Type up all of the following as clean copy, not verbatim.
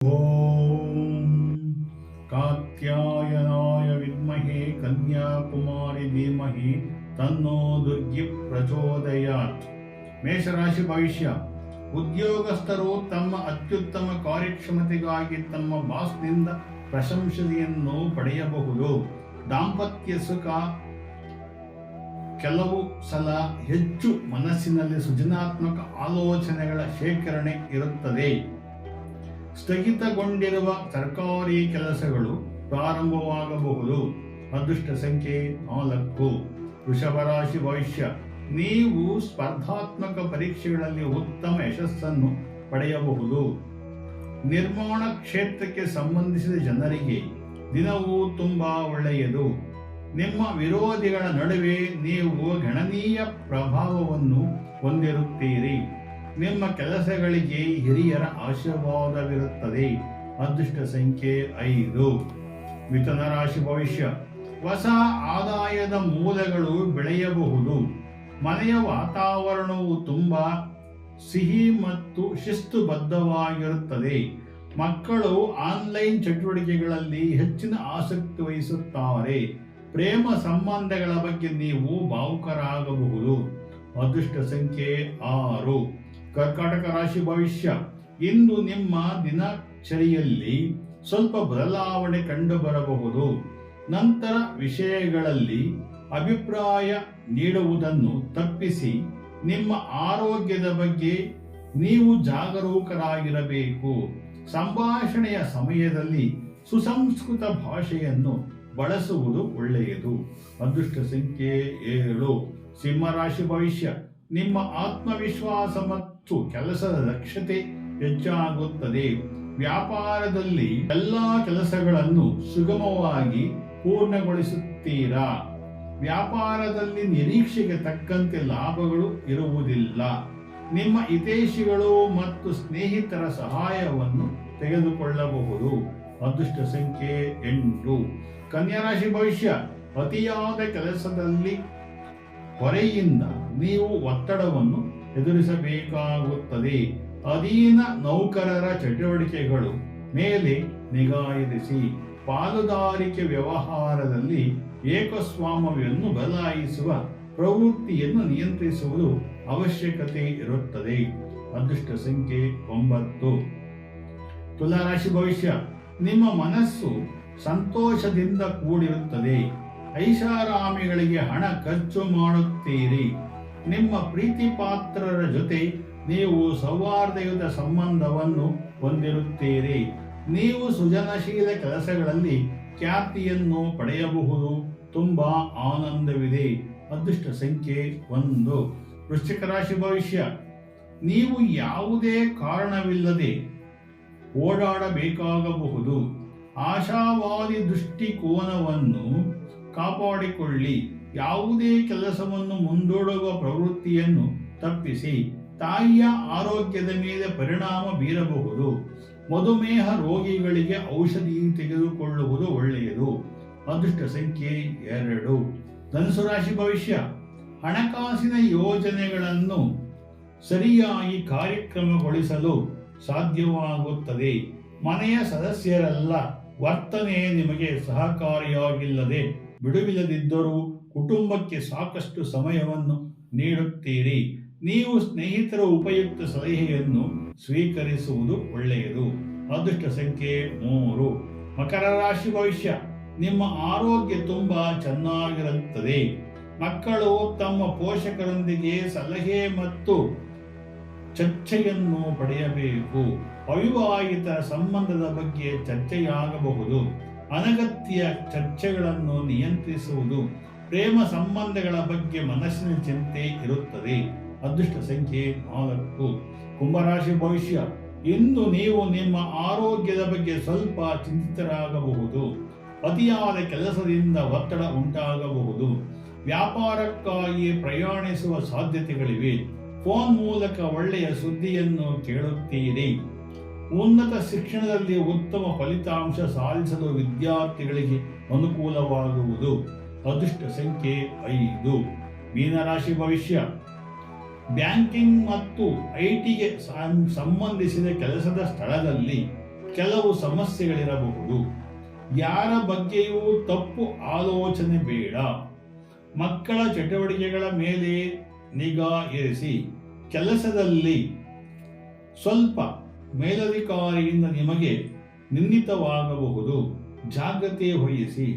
ಓಂ ಕಾತ್ಯಾಯನಾಯ ವಿದ್ಮಹೆ ಕನ್ಯಾಕುಮಾರಿ ಧೀಮಹಿ ತನ್ನೋ ದುರ್ಗಿ ಪ್ರಚೋದಯಾತ್. ಮೇಷರಾಶಿ ಭವಿಷ್ಯ. ಉದ್ಯೋಗಸ್ಥರು ತಮ್ಮ ಅತ್ಯುತ್ತಮ ಕಾರ್ಯಕ್ಷಮತೆಗಾಗಿ ತಮ್ಮ ಬಾಸ್ನಿಂದ ಪ್ರಶಂಸೆಯನ್ನು ಪಡೆಯಬಹುದು. ದಾಂಪತ್ಯ ಸುಖ. ಕೆಲವು ಸಲ ಹೆಚ್ಚು ಮನಸ್ಸಿನಲ್ಲಿ ಸೃಜನಾತ್ಮಕ ಆಲೋಚನೆಗಳ ಶೇಖರಣೆ ಇರುತ್ತದೆ. ಸ್ಥಗಿತಗೊಂಡಿರುವ ಸರ್ಕಾರಿ ಕೆಲಸಗಳು ಪ್ರಾರಂಭವಾಗಬಹುದು. ಅದೃಷ್ಟ ಸಂಖ್ಯೆ 4. ವೃಷಭ ರಾಶಿ ಭವಿಷ್ಯ. ನೀವು ಸ್ಪರ್ಧಾತ್ಮಕ ಪರೀಕ್ಷೆಗಳಲ್ಲಿ ಉತ್ತಮ ಯಶಸ್ಸನ್ನು ಪಡೆಯಬಹುದು. ನಿರ್ಮಾಣ ಕ್ಷೇತ್ರಕ್ಕೆ ಸಂಬಂಧಿಸಿದ ಜನರಿಗೆ ದಿನವೂ ತುಂಬಾ ಒಳ್ಳೆಯದು. ನಿಮ್ಮ ವಿರೋಧಿಗಳ ನಡುವೆ ನೀವು ಗಣನೀಯ ಪ್ರಭಾವವನ್ನು ಹೊಂದಿರುತ್ತೀರಿ. ನಿಮ್ಮ ಕೆಲಸಗಳಿಗೆ ಹಿರಿಯರ ಆಶೀರ್ವಾದವಿರುತ್ತದೆ. ಅದೃಷ್ಟ ಸಂಖ್ಯೆ 5. ಮಿಥುನ ರಾಶಿ ಭವಿಷ್ಯ. ಹೊಸ ಆದಾಯದ ಮೂಲಗಳು ಬೆಳೆಯಬಹುದು. ಮನೆಯ ವಾತಾವರಣವು ತುಂಬಾ ಸಿಹಿ ಮತ್ತು ಶಿಸ್ತುಬದ್ಧವಾಗಿರುತ್ತದೆ. ಮಕ್ಕಳು ಆನ್ಲೈನ್ ಚಟುವಟಿಕೆಗಳಲ್ಲಿ ಹೆಚ್ಚಿನ ಆಸಕ್ತಿ ವಹಿಸುತ್ತಾರೆ. ಪ್ರೇಮ ಸಂಬಂಧಗಳ ಬಗ್ಗೆ ನೀವು ಭಾವುಕರಾಗಬಹುದು. ಅದೃಷ್ಟ ಸಂಖ್ಯೆ 6. ಕರ್ಕಾಟಕ ರಾಶಿ ಭವಿಷ್ಯ. ಇಂದು ನಿಮ್ಮ ದಿನಚರಿಯಲ್ಲಿ ಸ್ವಲ್ಪ ಬದಲಾವಣೆ ಕಂಡುಬರಬಹುದು. ನಂತರ ವಿಷಯಗಳಲ್ಲಿ ಅಭಿಪ್ರಾಯ ನೀಡುವುದನ್ನು ತಪ್ಪಿಸಿ ನಿಮ್ಮ ಆರೋಗ್ಯದ ಬಗ್ಗೆ ನೀವು ಜಾಗರೂಕರಾಗಿರಬೇಕು. ಸಂಭಾಷಣೆಯ ಸಮಯದಲ್ಲಿ ಸುಸಂಸ್ಕೃತ ಭಾಷೆಯನ್ನು ಬಳಸುವುದು ಒಳ್ಳೆಯದು. ಅದೃಷ್ಟ ಸಂಖ್ಯೆ 7. ಸಿಂಹರಾಶಿ ಭವಿಷ್ಯ. ನಿಮ್ಮ ಆತ್ಮವಿಶ್ವಾಸ ಮತ್ತು ಕೆಲಸದ ದಕ್ಷತೆ ಹೆಚ್ಚಾಗುತ್ತದೆ. ವ್ಯಾಪಾರದಲ್ಲಿ ಎಲ್ಲಾ ಕೆಲಸಗಳನ್ನು ಸುಗಮವಾಗಿ ಪೂರ್ಣಗೊಳಿಸುತ್ತೀರಾ. ವ್ಯಾಪಾರದಲ್ಲಿ ನಿರೀಕ್ಷೆಗೆ ತಕ್ಕಂತೆ ಲಾಭಗಳು ಇರುವುದಿಲ್ಲ. ನಿಮ್ಮ ಹಿತೈಷಿಗಳು ಮತ್ತು ಸ್ನೇಹಿತರ ಸಹಾಯವನ್ನು ತೆಗೆದುಕೊಳ್ಳಬಹುದು. ಅದೃಷ್ಟ ಸಂಖ್ಯೆ 8. ಕನ್ಯಾ ರಾಶಿ ಭವಿಷ್ಯ. ಅತಿಯಾದ ಕೆಲಸದಲ್ಲಿ ಹೊರೆಯಿಂದ ನೀವು ಒತ್ತಡವನ್ನು ಎದುರಿಸಬೇಕಾಗುತ್ತದೆ. ಅಧೀನ ನೌಕರರ ಚಟುವಟಿಕೆಗಳು ಮೇಲೆ ನಿಗಾ ಇರಿಸಿ. ಪಾಲುದಾರಿಕೆ ವ್ಯವಹಾರದಲ್ಲಿ ಏಕಸ್ವಾಮ್ಯವನ್ನು ಬದಲಾಯಿಸುವ ಪ್ರವೃತ್ತಿಯನ್ನು ನಿಯಂತ್ರಿಸುವುದು ಅವಶ್ಯಕತೆ ಇರುತ್ತದೆ. ಅದೃಷ್ಟ ಸಂಖ್ಯೆ 9. ತುಲಾರಾಶಿ ಭವಿಷ್ಯ. ನಿಮ್ಮ ಮನಸ್ಸು ಸಂತೋಷದಿಂದ ಕೂಡಿರುತ್ತದೆ. ಐಷಾರಾಮಿಗಳಿಗೆ ಹಣ ಖರ್ಚು ಮಾಡುತ್ತೀರಿ. ನಿಮ್ಮ ಪ್ರೀತಿ ಪಾತ್ರರ ಜೊತೆ ನೀವು ಸೌಹಾರ್ದಯುತ ಸಂಬಂಧವನ್ನು ಹೊಂದಿರುತ್ತೀರಿ. ನೀವು ಸೃಜನಶೀಲ ಕೆಲಸಗಳಲ್ಲಿ ಖ್ಯಾತಿಯನ್ನು ಪಡೆಯಬಹುದು. ತುಂಬಾ ಆನಂದವಿದೆ. ಅದೃಷ್ಟ ಸಂಖ್ಯೆ 1. ವೃಶ್ಚಿಕ ರಾಶಿ ಭವಿಷ್ಯ. ನೀವು ಯಾವುದೇ ಕಾರಣವಿಲ್ಲದೆ ಓಡಾಡಬೇಕಾಗಬಹುದು. ಆಶಾವಾದಿ ದೃಷ್ಟಿಕೋನವನ್ನು ಕಾಪಾಡಿಕೊಳ್ಳಿ. ಯಾವುದೇ ಕೆಲಸವನ್ನು ಮುಂದೂಡುವ ಪ್ರವೃತ್ತಿಯನ್ನು ತಪ್ಪಿಸಿ. ತಾಯಿಯ ಆರೋಗ್ಯದ ಮೇಲೆ ಪರಿಣಾಮ ಬೀರಬಹುದು. ಮಧುಮೇಹ ರೋಗಿಗಳಿಗೆ ಔಷಧಿ ತೆಗೆದುಕೊಳ್ಳುವುದು ಒಳ್ಳೆಯದು. ಅದೃಷ್ಟ ಸಂಖ್ಯೆ 2. ಧನುಸು ರಾಶಿ ಭವಿಷ್ಯ. ಹಣಕಾಸಿನ ಯೋಜನೆಗಳನ್ನು ಸರಿಯಾಗಿ ಕಾರ್ಯಕ್ರಮಗೊಳಿಸಲು ಸಾಧ್ಯವಾಗುತ್ತದೆ. ಮನೆಯ ಸದಸ್ಯರೆಲ್ಲ ವರ್ತನೆ ನಿಮಗೆ ಸಹಕಾರಿಯಾಗಿಲ್ಲದೆ ಬಿಡುವಿಲ್ಲದಿದ್ದರೂ ಕುಟುಂಬಕ್ಕೆ ಸಾಕಷ್ಟು ಸಮಯವನ್ನು ನೀಡುತ್ತೀರಿ. ನೀವು ಸ್ನೇಹಿತರ ಉಪಯುಕ್ತ ಸಲಹೆಯನ್ನು ಸ್ವೀಕರಿಸುವುದು ಒಳ್ಳೆಯದು. ಅದೃಷ್ಟ ಸಂಖ್ಯೆ 3. ಮಕರ ರಾಶಿ ಭವಿಷ್ಯ. ನಿಮ್ಮ ಆರೋಗ್ಯ ತುಂಬಾ ಚೆನ್ನಾಗಿರುತ್ತದೆ. ಮಕ್ಕಳು ತಮ್ಮ ಪೋಷಕರೊಂದಿಗೆ ಸಲಹೆ ಮತ್ತು ಚರ್ಚೆಯನ್ನು ಪಡೆಯಬೇಕು. ಅವಿವಾಹಿತರ ಸಂಬಂಧದ ಬಗ್ಗೆ ಚರ್ಚೆಯಾಗಬಹುದು. ಅನಗತ್ಯ ಚರ್ಚೆಗಳನ್ನು ನಿಯಂತ್ರಿಸುವುದು. ಪ್ರೇಮ ಸಂಬಂಧಗಳ ಬಗ್ಗೆ ಮನಸ್ಸಿನ ಚಿಂತೆ ಇರುತ್ತದೆ. ಅದೃಷ್ಟ ಸಂಖ್ಯೆ 4. ಕುಂಭರಾಶಿ ಭವಿಷ್ಯ. ಇಂದು ನೀವು ನಿಮ್ಮ ಆರೋಗ್ಯದ ಬಗ್ಗೆ ಸ್ವಲ್ಪ ಚಿಂತಿತರಾಗಬಹುದು. ಅತಿಯಾದ ಕೆಲಸದಿಂದ ಒತ್ತಡ ಉಂಟಾಗಬಹುದು. ವ್ಯಾಪಾರಕ್ಕಾಗಿ ಪ್ರಯಾಣಿಸುವ ಸಾಧ್ಯತೆಗಳಿವೆ. ಫೋನ್ ಮೂಲಕ ಒಳ್ಳೆಯ ಸುದ್ದಿಯನ್ನು ಕೇಳುತ್ತೀರಿ. ಉನ್ನತ ಶಿಕ್ಷಣದಲ್ಲಿ ಉತ್ತಮ ಫಲಿತಾಂಶ ಸಾಧಿಸಲು ವಿದ್ಯಾರ್ಥಿಗಳಿಗೆ ಅನುಕೂಲವಾಗುವುದು. ಅದೃಷ್ಟ ಸಂಖ್ಯೆ 5. ಮೀನರಾಶಿ ಭವಿಷ್ಯ. ಬ್ಯಾಂಕಿಂಗ್ ಮತ್ತು ಐಟಿಗೆ ಸಂಬಂಧಿಸಿದ ಕೆಲಸದ ಸ್ಥಳದಲ್ಲಿ ಕೆಲವು ಸಮಸ್ಯೆಗಳಿರಬಹುದು. ಯಾರ ಬಗ್ಗೆಯೂ ತಪ್ಪು ಆಲೋಚನೆ ಬೇಡ. ಮಕ್ಕಳ ಚಟುವಟಿಕೆಗಳ ಮೇಲೆ ನಿಗಾ ಇರಿಸಿ. ಕೆಲಸದಲ್ಲಿ ಸ್ವಲ್ಪ ಮೇಲಧಿಕಾರಿಯಿಂದ ನಿಮಗೆ ನಿಂದಿತವಾಗಬಹುದು. ಜಾಗ್ರತೆ ವಹಿಸಿ.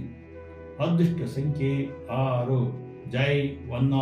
ಅದೃಷ್ಟ ಸಂಖ್ಯೆ 6. ಜೈ ವನ್ನ